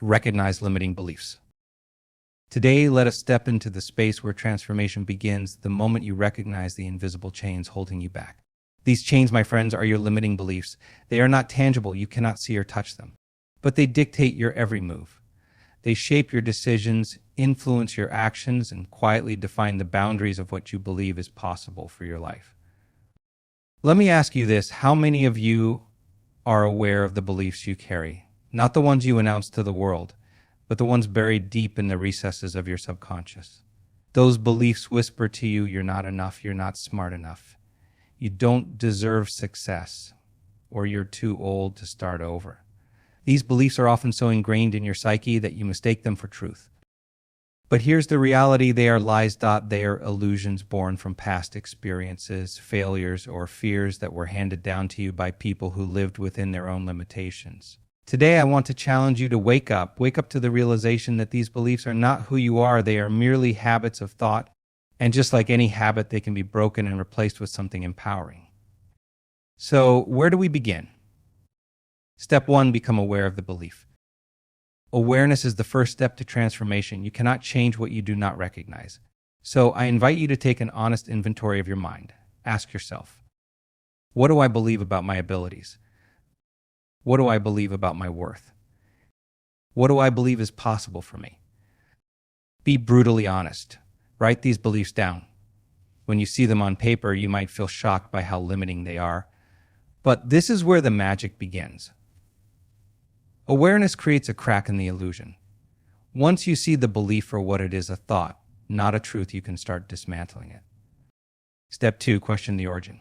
Recognize limiting beliefs. Today, let us step into the space where transformation begins the moment you recognize the invisible chains holding you back. These chains, my friends, are your limiting beliefs. They are not tangible, you cannot see or touch them, but they dictate your every move. They shape your decisions, influence your actions, and quietly define the boundaries of what you believe is possible for your life. Let me ask you this: how many of you are aware of the beliefs you carry? Not the ones you announce to the world, but the ones buried deep in the recesses of your subconscious. Those beliefs whisper to you, you're not enough, you're not smart enough, you don't deserve success, or you're too old to start over. These beliefs are often so ingrained in your psyche that you mistake them for truth. But here's the reality: they are lies. They are illusions born from past experiences, failures, or fears that were handed down to you by people who lived within their own limitations. Today, I want to challenge you to wake up to the realization that these beliefs are not who you are. They are merely habits of thought. And just like any habit, they can be broken and replaced with something empowering. So, where do we begin? Step 1, become aware of the belief. Awareness is the first step to transformation. You cannot change what you do not recognize. So, I invite you to take an honest inventory of your mind. Ask yourself, what do I believe about my abilities? What do I believe about my worth? What do I believe is possible for me? Be brutally honest. Write these beliefs down. When you see them on paper, you might feel shocked by how limiting they are. But this is where the magic begins. Awareness creates a crack in the illusion. Once you see the belief for what it is, a thought, not a truth, you can start dismantling it. Step 2, question the origin.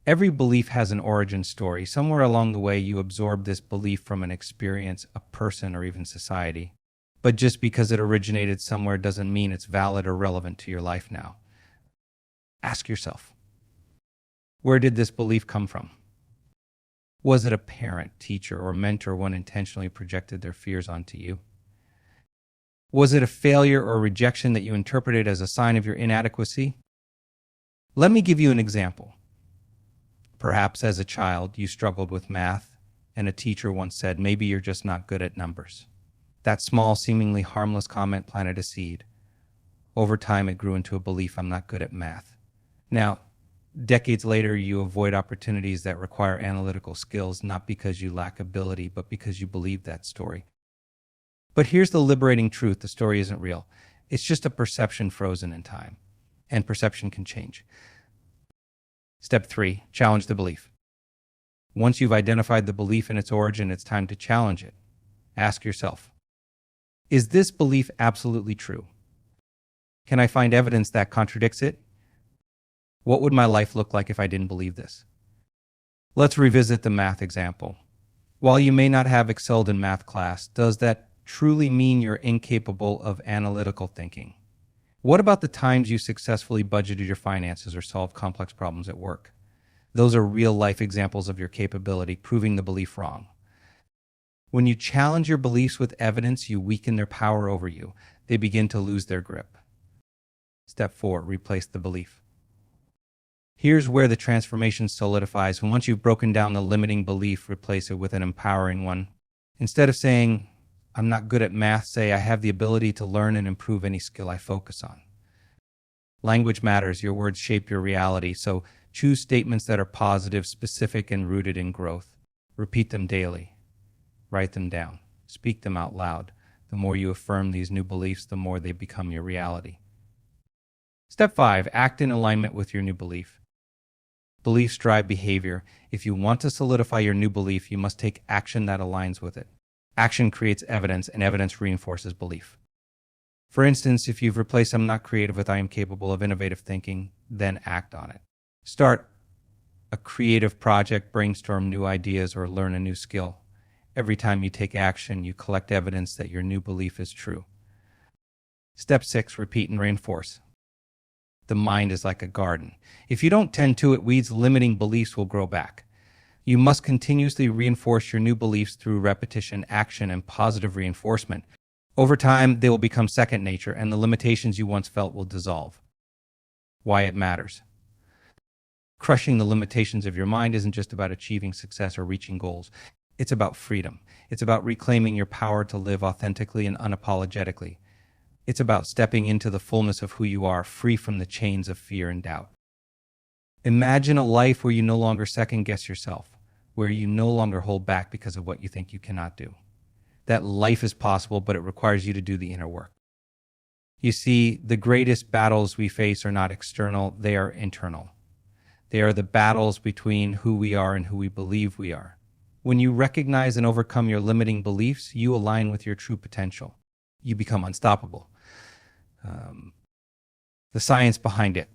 Every belief has an origin story. Somewhere along the way, you absorb this belief from an experience, a person, or even society. But just because it originated somewhere doesn't mean it's valid or relevant to your life now. Ask yourself, where did this belief come from? Was it a parent, teacher, or mentor who unintentionally projected their fears onto you? Was it a failure or rejection that you interpreted as a sign of your inadequacy? Let me give you an example. Perhaps as a child, you struggled with math, and a teacher once said, maybe you're just not good at numbers. That small, seemingly harmless comment planted a seed. Over time, it grew into a belief: I'm not good at math. Now, decades later, you avoid opportunities that require analytical skills, not because you lack ability, but because you believe that story. But here's the liberating truth: the story isn't real. It's just a perception frozen in time. And perception can change. Step 3, challenge the belief. Once you've identified the belief and its origin, it's time to challenge it. Ask yourself, is this belief absolutely true? Can I find evidence that contradicts it? What would my life look like if I didn't believe this? Let's revisit the math example. While you may not have excelled in math class, does that truly mean you're incapable of analytical thinking? What about the times you successfully budgeted your finances or solved complex problems at work? Those are real-life examples of your capability, proving the belief wrong. When you challenge your beliefs with evidence, you weaken their power over you. They begin to lose their grip. Step 4, replace the belief. Here's where the transformation solidifies. Once you've broken down the limiting belief, replace it with an empowering one. Instead of saying, I'm not good at math, say, I have the ability to learn and improve any skill I focus on. Language matters. Your words shape your reality, so choose statements that are positive, specific, and rooted in growth. Repeat them daily. Write them down. Speak them out loud. The more you affirm these new beliefs, the more they become your reality. Step 5, act in alignment with your new belief. Beliefs drive behavior. If you want to solidify your new belief, you must take action that aligns with it. Action creates evidence, and evidence reinforces belief. For instance, if you've replaced I'm not creative with I am capable of innovative thinking, then act on it. Start a creative project, brainstorm new ideas, or learn a new skill. Every time you take action, you collect evidence that your new belief is true. Step 6, repeat and reinforce. The mind is like a garden. If you don't tend to it, weeds, limiting beliefs will grow back. You must continuously reinforce your new beliefs through repetition, action, and positive reinforcement. Over time, they will become second nature, and the limitations you once felt will dissolve. Why it matters. Crushing the limitations of your mind isn't just about achieving success or reaching goals. It's about freedom. It's about reclaiming your power to live authentically and unapologetically. It's about stepping into the fullness of who you are, free from the chains of fear and doubt. Imagine a life where you no longer second-guess yourself, where you no longer hold back because of what you think you cannot do. That life is possible, but it requires you to do the inner work. You see, the greatest battles we face are not external, they are internal. They are the battles between who we are and who we believe we are. When you recognize and overcome your limiting beliefs, you align with your true potential. You become unstoppable. The science behind it.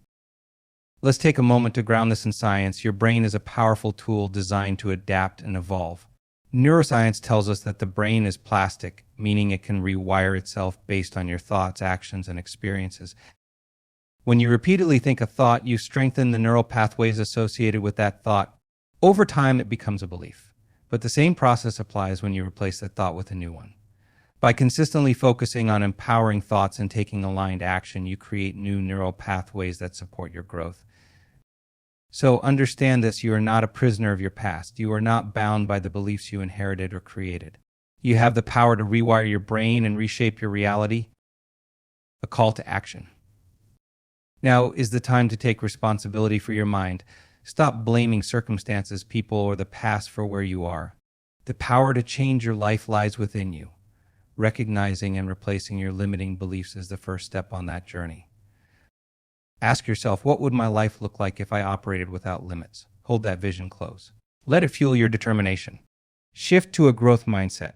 Let's take a moment to ground this in science. Your brain is a powerful tool designed to adapt and evolve. Neuroscience tells us that the brain is plastic, meaning it can rewire itself based on your thoughts, actions, and experiences. When you repeatedly think a thought, you strengthen the neural pathways associated with that thought. Over time, it becomes a belief. But the same process applies when you replace that thought with a new one. By consistently focusing on empowering thoughts and taking aligned action, you create new neural pathways that support your growth. So understand this, you are not a prisoner of your past. You are not bound by the beliefs you inherited or created. You have the power to rewire your brain and reshape your reality. A call to action. Now is the time to take responsibility for your mind. Stop blaming circumstances, people, or the past for where you are. The power to change your life lies within you. Recognizing and replacing your limiting beliefs is the first step on that journey. Ask yourself, what would my life look like if I operated without limits? Hold that vision close. Let it fuel your determination. Shift to a growth mindset.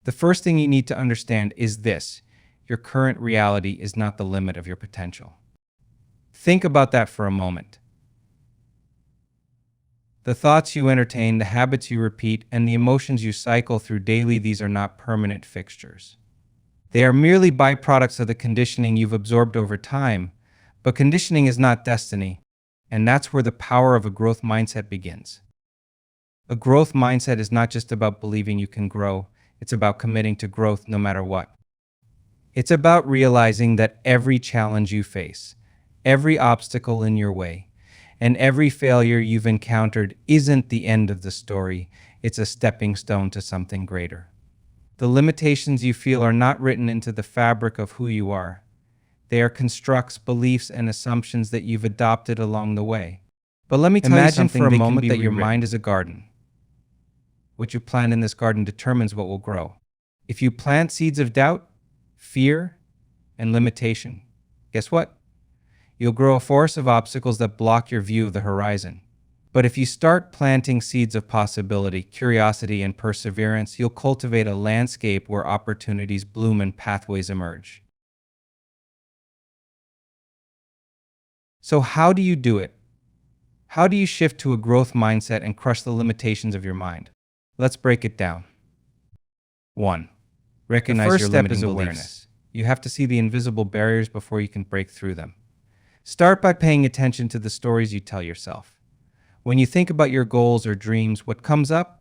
The first thing you need to understand is this: your current reality is not the limit of your potential. Think about that for a moment. The thoughts you entertain, the habits you repeat, and the emotions you cycle through daily, these are not permanent fixtures. They are merely byproducts of the conditioning you've absorbed over time. But conditioning is not destiny, and that's where the power of a growth mindset begins. A growth mindset is not just about believing you can grow, it's about committing to growth no matter what. It's about realizing that every challenge you face, every obstacle in your way, and every failure you've encountered isn't the end of the story, it's a stepping stone to something greater. The limitations you feel are not written into the fabric of who you are. They are constructs, beliefs, and assumptions that you've adopted along the way. But let me tell you something for a moment, that your mind is a garden. What you plant in this garden determines what will grow. If you plant seeds of doubt, fear, and limitation, guess what? You'll grow a forest of obstacles that block your view of the horizon. But if you start planting seeds of possibility, curiosity, and perseverance, you'll cultivate a landscape where opportunities bloom and pathways emerge. So how do you do it? How do you shift to a growth mindset and crush the limitations of your mind? Let's break it down. 1. Recognize your limiting beliefs. Awareness. You have to see the invisible barriers before you can break through them. Start by paying attention to the stories you tell yourself. When you think about your goals or dreams, what comes up?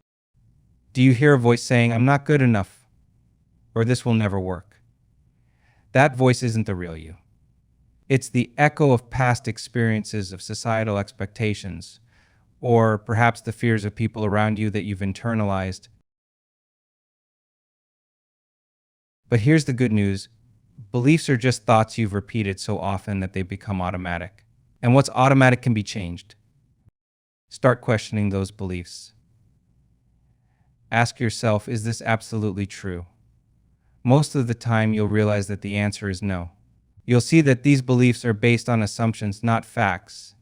Do you hear a voice saying, "I'm not good enough," or "this will never work"? That voice isn't the real you. It's the echo of past experiences, of societal expectations, or perhaps the fears of people around you that you've internalized. But here's the good news. Beliefs are just thoughts you've repeated so often that they become automatic. And what's automatic can be changed. Start questioning those beliefs. Ask yourself, is this absolutely true? Most of the time, you'll realize that the answer is no. You'll see that these beliefs are based on assumptions, not facts.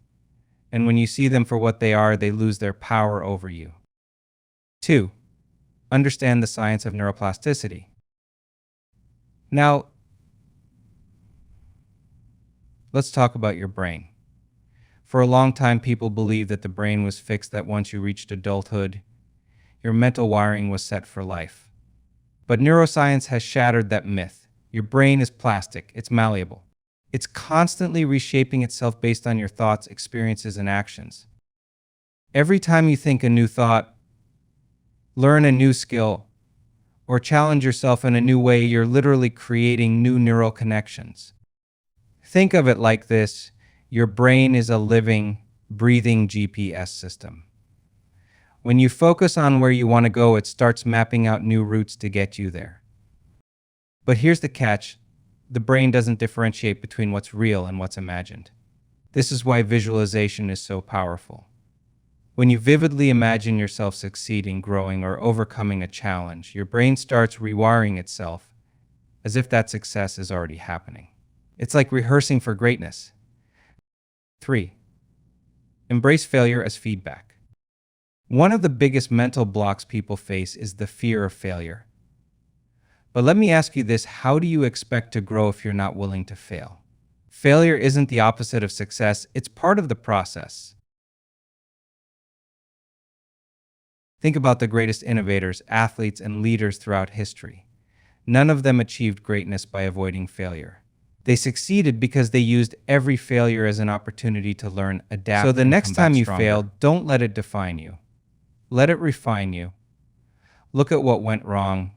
And when you see them for what they are, they lose their power over you. 2. Understand the science of neuroplasticity. Now, let's talk about your brain. For a long time, people believed that the brain was fixed, that once you reached adulthood, your mental wiring was set for life. But neuroscience has shattered that myth. Your brain is plastic, it's malleable. It's constantly reshaping itself based on your thoughts, experiences, and actions. Every time you think a new thought, learn a new skill, or challenge yourself in a new way, you're literally creating new neural connections. Think of it like this: your brain is a living, breathing GPS system. When you focus on where you want to go, it starts mapping out new routes to get you there. But here's the catch. The brain doesn't differentiate between what's real and what's imagined. This is why visualization is so powerful. When you vividly imagine yourself succeeding, growing, or overcoming a challenge, your brain starts rewiring itself as if that success is already happening. It's like rehearsing for greatness. 3. Embrace failure as feedback. One of the biggest mental blocks people face is the fear of failure. But let me ask you this, how do you expect to grow if you're not willing to fail? Failure isn't the opposite of success, it's part of the process. Think about the greatest innovators, athletes, and leaders throughout history. None of them achieved greatness by avoiding failure. They succeeded because they used every failure as an opportunity to learn, adapt, and come back stronger. So the next time you fail, don't let it define you. Let it refine you. Look at what went wrong.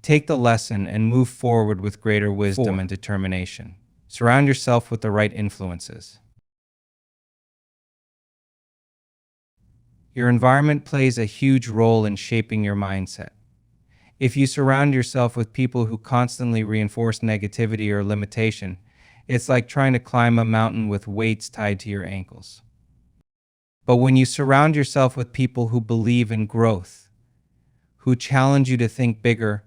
Take the lesson and move forward with greater wisdom and determination. Surround yourself with the right influences. Your environment plays a huge role in shaping your mindset. If you surround yourself with people who constantly reinforce negativity or limitation, it's like trying to climb a mountain with weights tied to your ankles. But when you surround yourself with people who believe in growth, who challenge you to think bigger,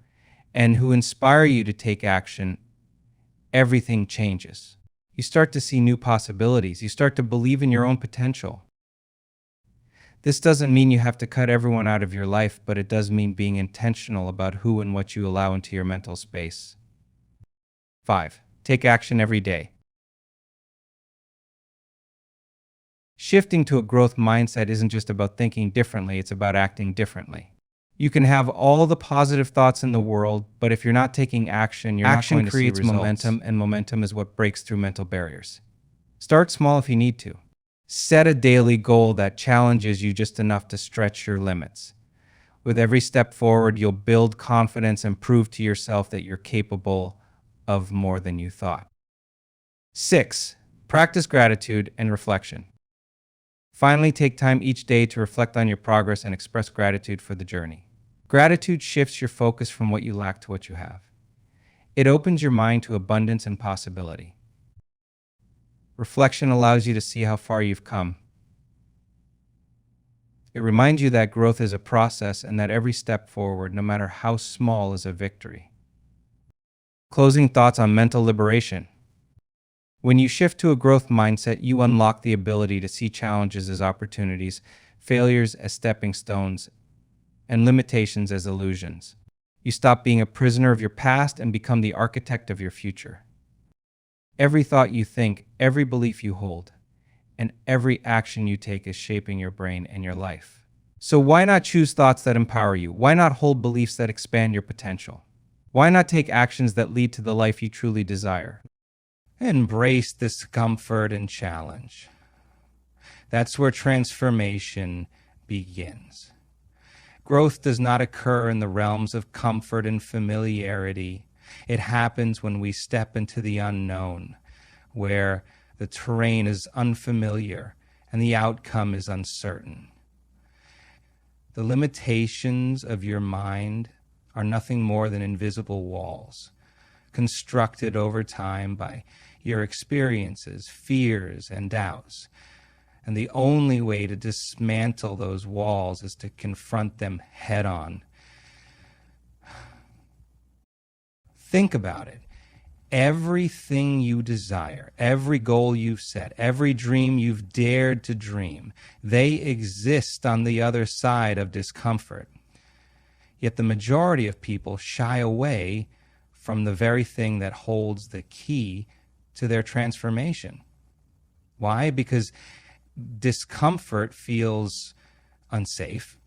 and who inspire you to take action, everything changes. You start to see new possibilities. You start to believe in your own potential. This doesn't mean you have to cut everyone out of your life, but it does mean being intentional about who and what you allow into your mental space. 5. Take action every day. Shifting to a growth mindset isn't just about thinking differently, it's about acting differently. You can have all the positive thoughts in the world, but if you're not taking action, you're not going to see results. Action creates momentum, and momentum is what breaks through mental barriers. Start small if you need to. Set a daily goal that challenges you just enough to stretch your limits. With every step forward, you'll build confidence and prove to yourself that you're capable of more than you thought. 6. Practice gratitude and reflection. Finally, take time each day to reflect on your progress and express gratitude for the journey. Gratitude shifts your focus from what you lack to what you have. It opens your mind to abundance and possibility. Reflection allows you to see how far you've come. It reminds you that growth is a process and that every step forward, no matter how small, is a victory. Closing thoughts on mental liberation. When you shift to a growth mindset, you unlock the ability to see challenges as opportunities, failures as stepping stones, and limitations as illusions. You stop being a prisoner of your past and become the architect of your future. Every thought you think, every belief you hold, and every action you take is shaping your brain and your life. So why not choose thoughts that empower you? Why not hold beliefs that expand your potential? Why not take actions that lead to the life you truly desire? Embrace discomfort and challenge. That's where transformation begins. Growth does not occur in the realms of comfort and familiarity. It happens when we step into the unknown, where the terrain is unfamiliar and the outcome is uncertain. The limitations of your mind are nothing more than invisible walls, constructed over time by your experiences, fears, and doubts. And the only way to dismantle those walls is to confront them head on. Think about it. Everything you desire, every goal you've set, every dream you've dared to dream, they exist on the other side of discomfort. Yet the majority of people shy away from the very thing that holds the key to their transformation. Why? Because discomfort feels unsafe.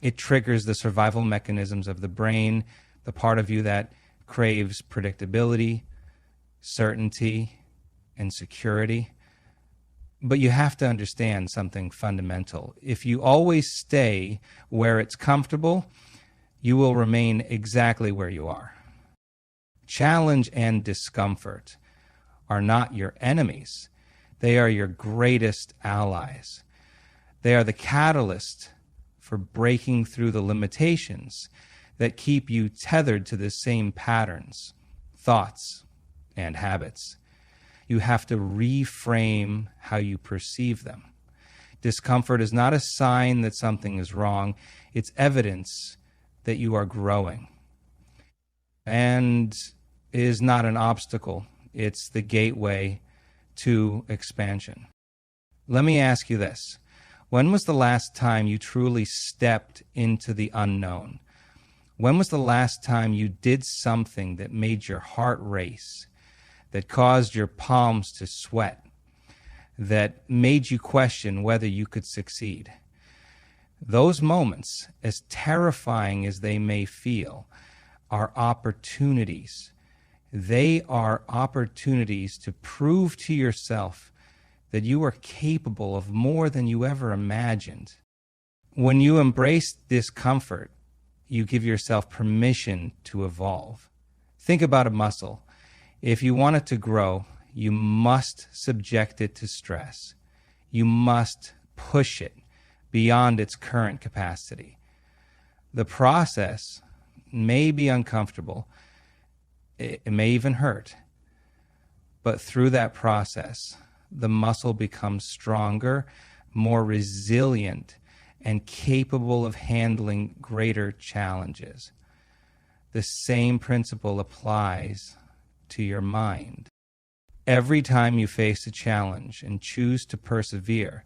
It triggers the survival mechanisms of the brain, the part of you that craves predictability, certainty, and security. But you have to understand something fundamental. If you always stay where it's comfortable, you will remain exactly where you are. Challenge and discomfort are not your enemies. They are your greatest allies. They are the catalyst for breaking through the limitations that keep you tethered to the same patterns, thoughts, and habits. You have to reframe how you perceive them. Discomfort is not a sign that something is wrong. It's evidence that you are growing. And is not an obstacle. It's the gateway to expansion. Let me ask you this. When was the last time you truly stepped into the unknown? When was the last time you did something that made your heart race, that caused your palms to sweat, that made you question whether you could succeed? Those moments, as terrifying as they may feel, are opportunities. They are opportunities to prove to yourself that you are capable of more than you ever imagined. When you embrace discomfort, you give yourself permission to evolve. Think about a muscle. If you want it to grow, you must subject it to stress. You must push it beyond its current capacity. The process may be uncomfortable. It may even hurt. But through that process, the muscle becomes stronger, more resilient, and capable of handling greater challenges. The same principle applies to your mind. Every time you face a challenge and choose to persevere,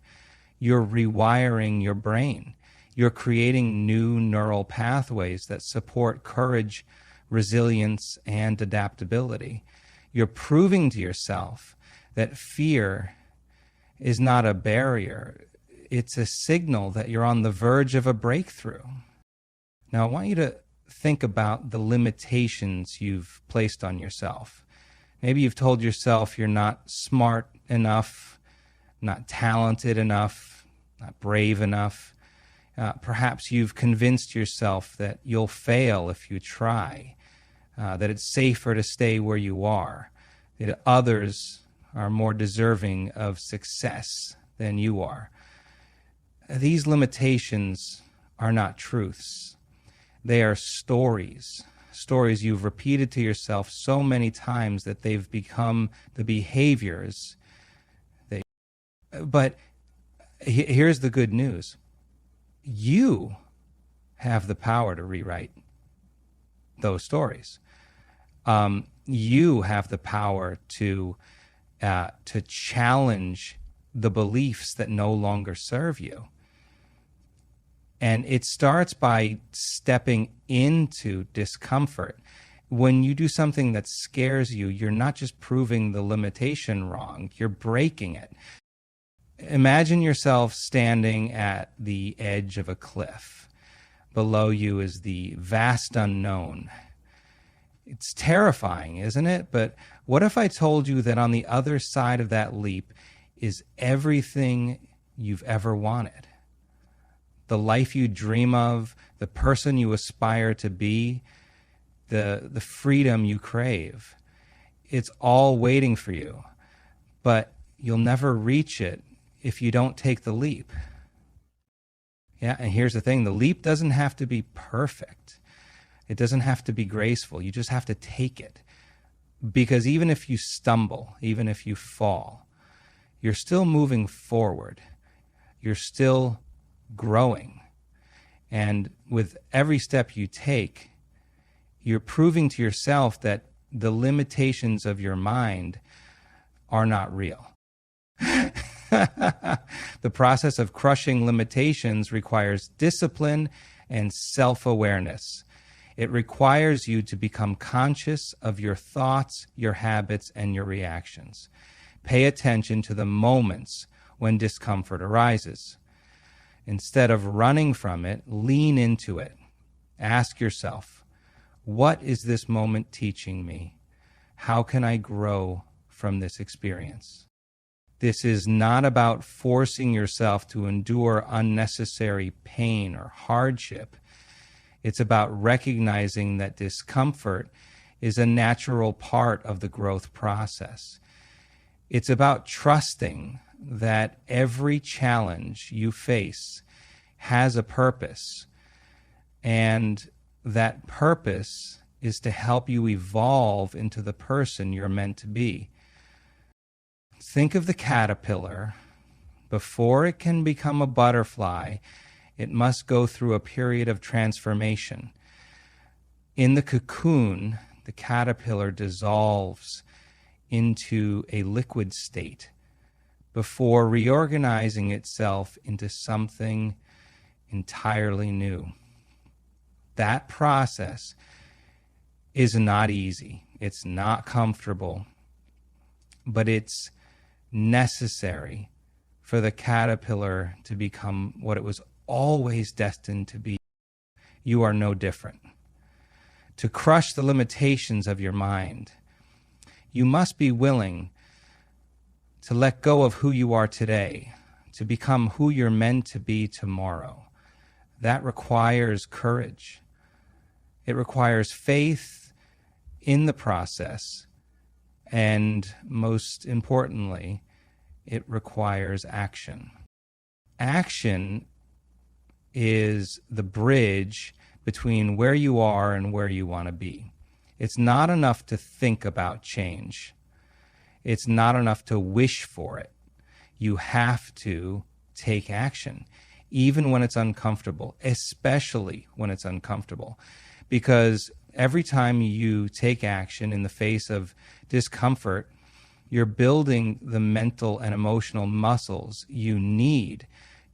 you're rewiring your brain. You're creating new neural pathways that support courage, resilience, and adaptability. You're proving to yourself that fear is not a barrier. It's a signal that you're on the verge of a breakthrough. Now, I want you to think about the limitations you've placed on yourself. Maybe you've told yourself you're not smart enough, not talented enough, not brave enough. Perhaps you've convinced yourself that you'll fail if you try, that it's safer to stay where you are, that others are more deserving of success than you are. These limitations are not truths. They are stories you've repeated to yourself so many times that they've become the behaviors. But here's the good news. You have the power to rewrite those stories. You have the power to challenge the beliefs that no longer serve you. And it starts by stepping into discomfort. When you do something that scares you, you're not just proving the limitation wrong, you're breaking it. Imagine yourself standing at the edge of a cliff. Below you is the vast unknown. It's terrifying, isn't it? But what if I told you that on the other side of that leap is everything you've ever wanted? The life you dream of, the person you aspire to be, the freedom you crave. It's all waiting for you. But you'll never reach it if you don't take the leap. Yeah, and here's the thing. The leap doesn't have to be perfect. It doesn't have to be graceful. You just have to take it. Because even if you stumble, even if you fall, you're still moving forward. You're still growing. And with every step you take, you're proving to yourself that the limitations of your mind are not real. The process of crushing limitations requires discipline and self-awareness. It requires you to become conscious of your thoughts, your habits, and your reactions. Pay attention to the moments when discomfort arises. Instead of running from it, lean into it. Ask yourself, what is this moment teaching me? How can I grow from this experience? This is not about forcing yourself to endure unnecessary pain or hardship. It's about recognizing that discomfort is a natural part of the growth process. It's about trusting that every challenge you face has a purpose, and that purpose is to help you evolve into the person you're meant to be. Think of the caterpillar. Before it can become a butterfly, it must go through a period of transformation. In the cocoon, the caterpillar dissolves into a liquid state before reorganizing itself into something entirely new. That process is not easy. It's not comfortable, but it's necessary for the caterpillar to become what it was always destined to be. You are no different. To crush the limitations of your mind, you must be willing to let go of who you are today, to become who you're meant to be tomorrow. That requires courage. It requires faith in the process, and most importantly, it requires action. Action is the bridge between where you are and where you want to be. It's not enough to think about change. It's not enough to wish for it. You have to take action, even when it's uncomfortable, especially when it's uncomfortable. Because every time you take action in the face of discomfort, you're building the mental and emotional muscles you need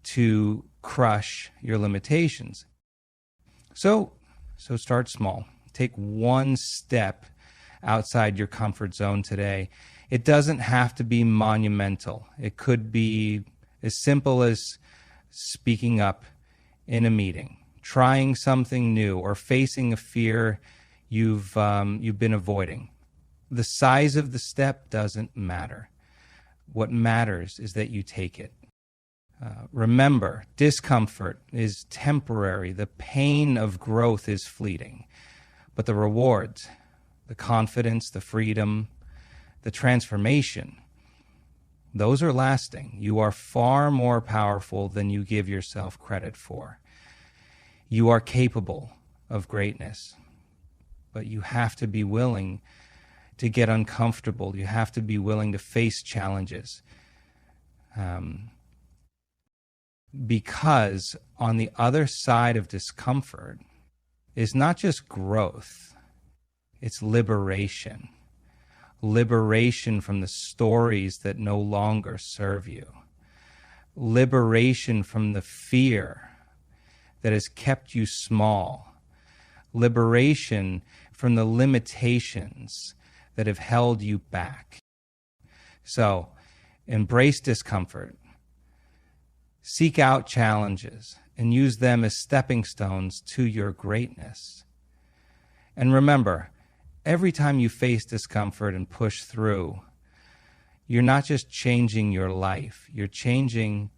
to crush your limitations. So start small. Take one step outside your comfort zone today. It doesn't have to be monumental. It could be as simple as speaking up in a meeting, trying something new, or facing a fear you've been avoiding. The size of the step doesn't matter. What matters is that you take it. Remember, discomfort is temporary. The pain of growth is fleeting. But the rewards, the confidence, the freedom, the transformation, those are lasting. You are far more powerful than you give yourself credit for. You are capable of greatness, but you have to be willing to get uncomfortable. You have to be willing to face challenges. Because on the other side of discomfort is not just growth, it's liberation. Liberation from the stories that no longer serve you. Liberation from the fear that has kept you small. Liberation from the limitations that have held you back. So, embrace discomfort. Seek out challenges and use them as stepping stones to your greatness. And remember, every time you face discomfort and push through, you're not just changing your life, you're changing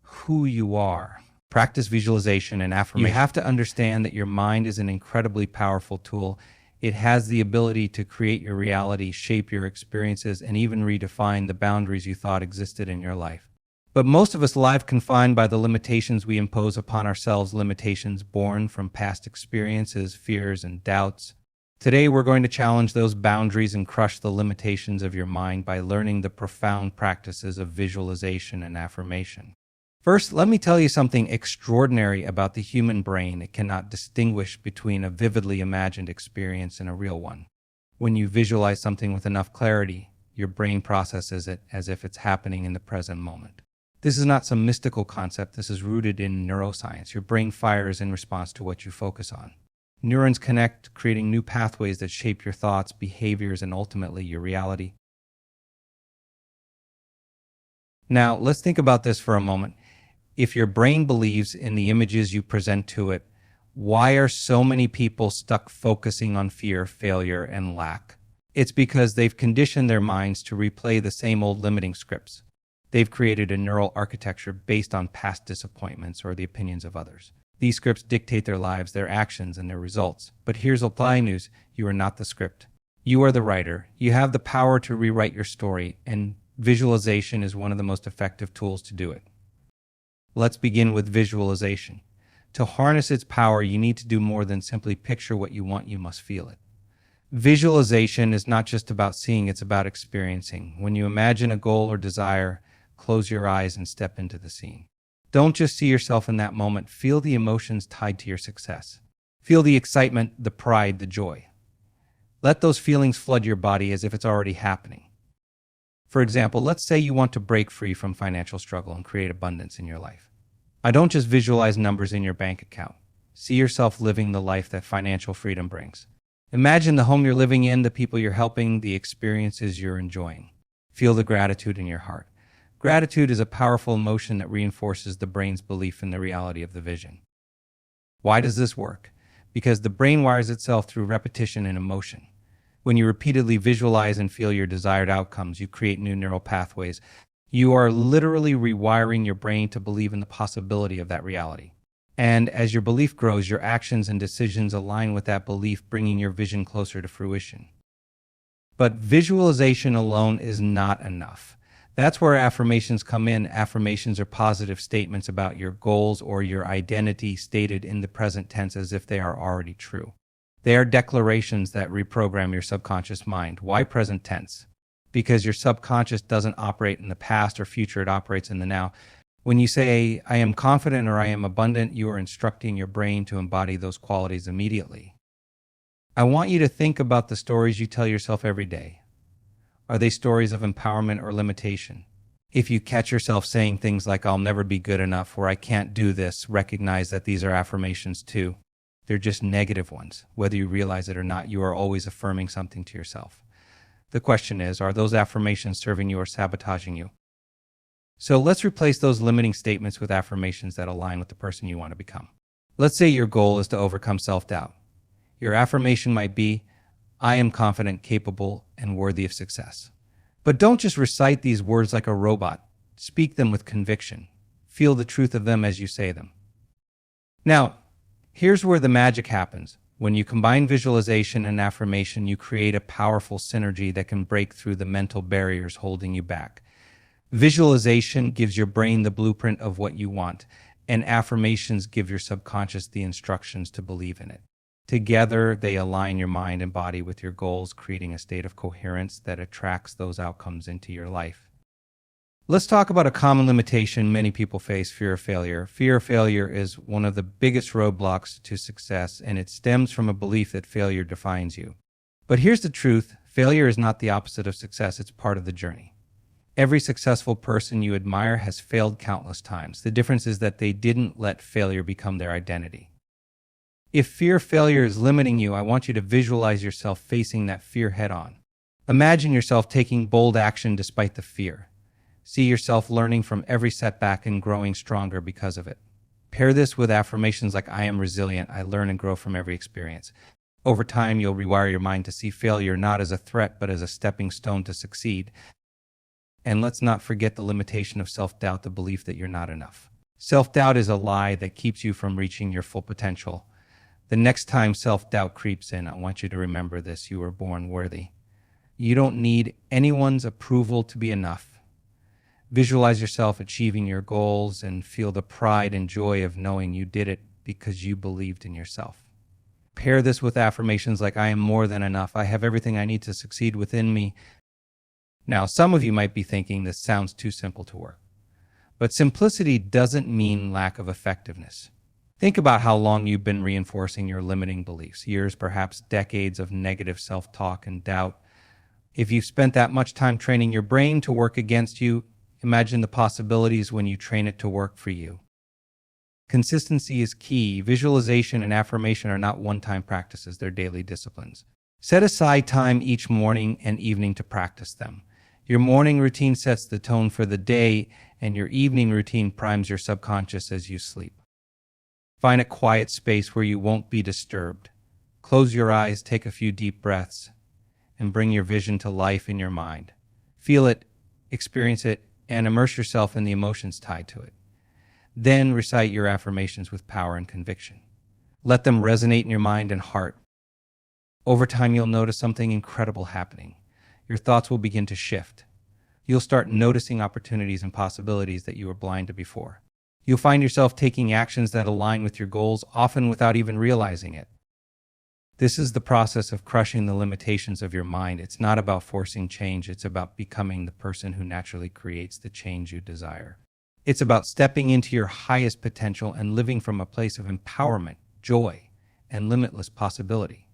who you are. Practice visualization and affirmation. You have to understand that your mind is an incredibly powerful tool. It has the ability to create your reality, shape your experiences, and even redefine the boundaries you thought existed in your life. But most of us live confined by the limitations we impose upon ourselves, limitations born from past experiences, fears, and doubts. Today, we're going to challenge those boundaries and crush the limitations of your mind by learning the profound practices of visualization and affirmation. First, let me tell you something extraordinary about the human brain. It cannot distinguish between a vividly imagined experience and a real one. When you visualize something with enough clarity, your brain processes it as if it's happening in the present moment. This is not some mystical concept. This is rooted in neuroscience. Your brain fires in response to what you focus on. Neurons connect, creating new pathways that shape your thoughts, behaviors, and ultimately your reality. Now, let's think about this for a moment. If your brain believes in the images you present to it, why are so many people stuck focusing on fear, failure, and lack? It's because they've conditioned their minds to replay the same old limiting scripts. They've created a neural architecture based on past disappointments or the opinions of others. These scripts dictate their lives, their actions, and their results. But here's applying news. You are not the script. You are the writer. You have the power to rewrite your story, and visualization is one of the most effective tools to do it. Let's begin with visualization. To harness its power, you need to do more than simply picture what you want, you must feel it. Visualization is not just about seeing, it's about experiencing. When you imagine a goal or desire, close your eyes and step into the scene. Don't just see yourself in that moment, feel the emotions tied to your success. Feel the excitement, the pride, the joy. Let those feelings flood your body as if it's already happening. For example, let's say you want to break free from financial struggle and create abundance in your life. I don't just visualize numbers in your bank account. See yourself living the life that financial freedom brings. Imagine the home you're living in, the people you're helping, the experiences you're enjoying. Feel the gratitude in your heart. Gratitude is a powerful emotion that reinforces the brain's belief in the reality of the vision. Why does this work? Because the brain wires itself through repetition and emotion. When you repeatedly visualize and feel your desired outcomes, you create new neural pathways. You are literally rewiring your brain to believe in the possibility of that reality. And as your belief grows, your actions and decisions align with that belief, bringing your vision closer to fruition. But visualization alone is not enough. That's where affirmations come in. Affirmations are positive statements about your goals or your identity stated in the present tense as if they are already true. They are declarations that reprogram your subconscious mind. Why present tense? Because your subconscious doesn't operate in the past or future, it operates in the now. When you say, I am confident or I am abundant, you are instructing your brain to embody those qualities immediately. I want you to think about the stories you tell yourself every day. Are they stories of empowerment or limitation? If you catch yourself saying things like, I'll never be good enough or I can't do this, recognize that these are affirmations too. They're just negative ones. Whether you realize it or not, you are always affirming something to yourself. The question is, are those affirmations serving you or sabotaging you? So let's replace those limiting statements with affirmations that align with the person you want to become. Let's say your goal is to overcome self-doubt. Your affirmation might be, I am confident, capable, and worthy of success. But don't just recite these words like a robot. Speak them with conviction. Feel the truth of them as you say them. Now, here's where the magic happens. When you combine visualization and affirmation, you create a powerful synergy that can break through the mental barriers holding you back. Visualization gives your brain the blueprint of what you want, and affirmations give your subconscious the instructions to believe in it. Together, they align your mind and body with your goals, creating a state of coherence that attracts those outcomes into your life. Let's talk about a common limitation many people face, fear of failure. Fear of failure is one of the biggest roadblocks to success, and it stems from a belief that failure defines you. But here's the truth. Failure is not the opposite of success. It's part of the journey. Every successful person you admire has failed countless times. The difference is that they didn't let failure become their identity. If fear of failure is limiting you, I want you to visualize yourself facing that fear head on. Imagine yourself taking bold action despite the fear. See yourself learning from every setback and growing stronger because of it. Pair this with affirmations like, I am resilient, I learn and grow from every experience. Over time, you'll rewire your mind to see failure not as a threat, but as a stepping stone to succeed. And let's not forget the limitation of self-doubt, the belief that you're not enough. Self-doubt is a lie that keeps you from reaching your full potential. The next time self-doubt creeps in, I want you to remember this: you were born worthy. You don't need anyone's approval to be enough. Visualize yourself achieving your goals and feel the pride and joy of knowing you did it because you believed in yourself. Pair this with affirmations like, I am more than enough. I have everything I need to succeed within me. Now, some of you might be thinking this sounds too simple to work. But simplicity doesn't mean lack of effectiveness. Think about how long you've been reinforcing your limiting beliefs. Years, perhaps decades of negative self-talk and doubt. If you've spent that much time training your brain to work against you, imagine the possibilities when you train it to work for you. Consistency is key. Visualization and affirmation are not one-time practices, they're daily disciplines. Set aside time each morning and evening to practice them. Your morning routine sets the tone for the day, and your evening routine primes your subconscious as you sleep. Find a quiet space where you won't be disturbed. Close your eyes, take a few deep breaths, and bring your vision to life in your mind. Feel it, experience it, and immerse yourself in the emotions tied to it. Then recite your affirmations with power and conviction. Let them resonate in your mind and heart. Over time, you'll notice something incredible happening. Your thoughts will begin to shift. You'll start noticing opportunities and possibilities that you were blind to before. You'll find yourself taking actions that align with your goals, often without even realizing it. This is the process of crushing the limitations of your mind. It's not about forcing change, it's about becoming the person who naturally creates the change you desire. It's about stepping into your highest potential and living from a place of empowerment, joy, and limitless possibility.